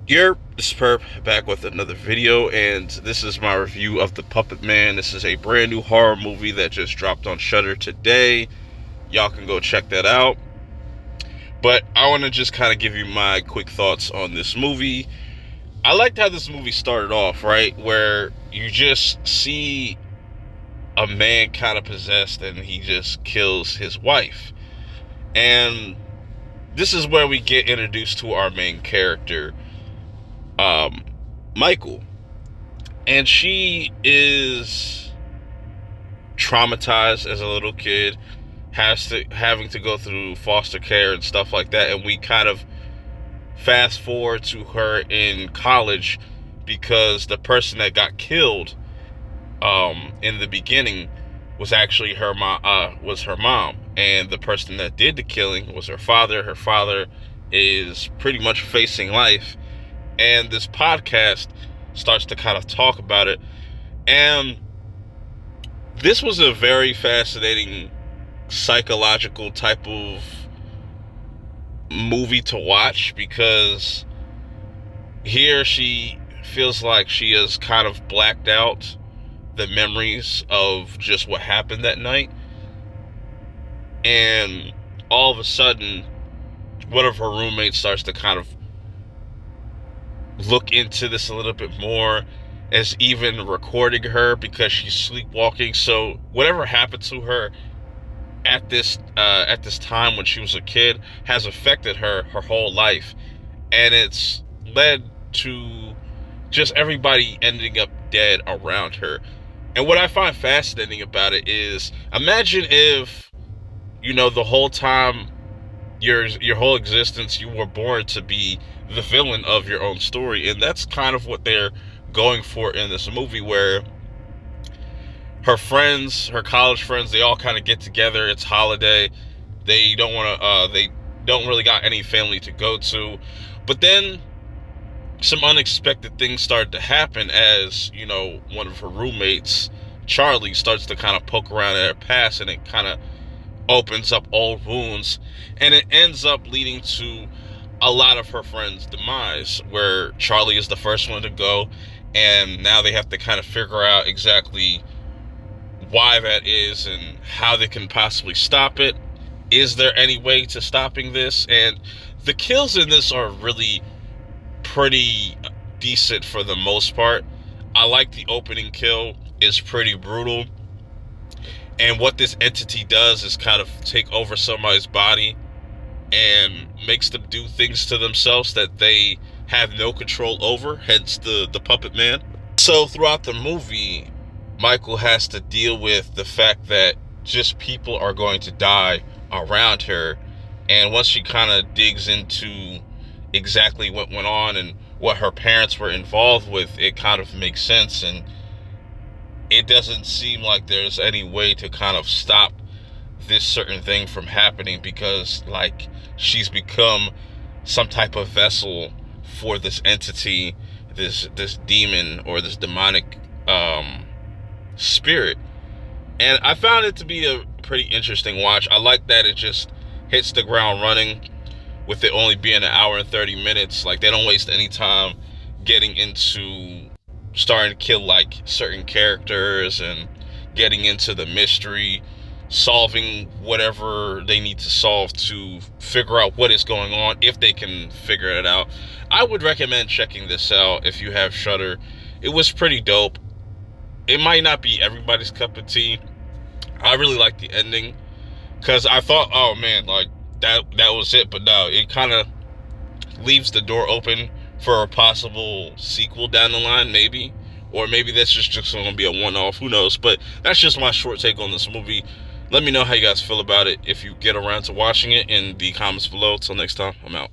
Here, this is Perp back with another video, and this is my review of the Puppetman. This is a brand new horror movie that just dropped on Shudder today. Y'all can go check that out. But I want to just kind of give you my quick thoughts on this movie. I liked how this movie started off, right? Where you just see a man kind of possessed and he just kills his wife. And this is where we get introduced to our main character, Michael, and she is traumatized as a little kid, having to go through foster care and stuff like that, and we kind of fast forward to her in college because the person that got killed in the beginning was actually her mom, and the person that did the killing was her father. Her father is pretty much facing life, and this podcast starts to kind of talk about it. And this was a very fascinating psychological type of movie to watch, because here she feels like she has kind of blacked out the memories of just what happened that night, and all of a sudden one of her roommates starts to kind of look into this a little bit more, as even recording her because she's sleepwalking. So whatever happened to her at this time when she was a kid has affected her whole life, and it's led to just everybody ending up dead around her. And what I find fascinating about it is, imagine if, the whole time, your whole existence, you were born to be the villain of your own story. And that's kind of what they're going for in this movie, where her friends, her college friends, they all kind of get together. It's holiday. They don't really got any family to go to. But then some unexpected things start to happen as, one of her roommates, Charlie, starts to kind of poke around at her past, and it kind of opens up old wounds, and it ends up leading to a lot of her friends' demise, where Charlie is the first one to go, and now they have to kind of figure out exactly why that is and how they can possibly stop it. Is there any way to stopping this? And the kills in this are really pretty decent for the most part. I like the opening kill. Is pretty brutal, and what this entity does is kind of take over somebody's body and makes them do things to themselves that they have no control over, hence the puppet man. So throughout the movie, Michael has to deal with the fact that just people are going to die around her, and once she kind of digs into exactly what went on and what her parents were involved with, it kind of makes sense, and it doesn't seem like there's any way to kind of stop this certain thing from happening, because she's become some type of vessel for this entity, this demon or this demonic spirit. And I found it to be a pretty interesting watch. I like that it just hits the ground running, with it only being an hour and 30 minutes. They don't waste any time getting into starting to kill certain characters and getting into the mystery, solving whatever they need to solve to figure out what is going on, if they can figure it out. I would recommend checking this out if you have Shudder. It was pretty dope. It might not be everybody's cup of tea. I really like the ending, because I thought, oh man, that was it, but no, it kind of leaves the door open for a possible sequel down the line, maybe. Or maybe that's just going to be a one-off. Who knows? But that's just my short take on this movie. Let me know how you guys feel about it if you get around to watching it in the comments below. Till next time, I'm out.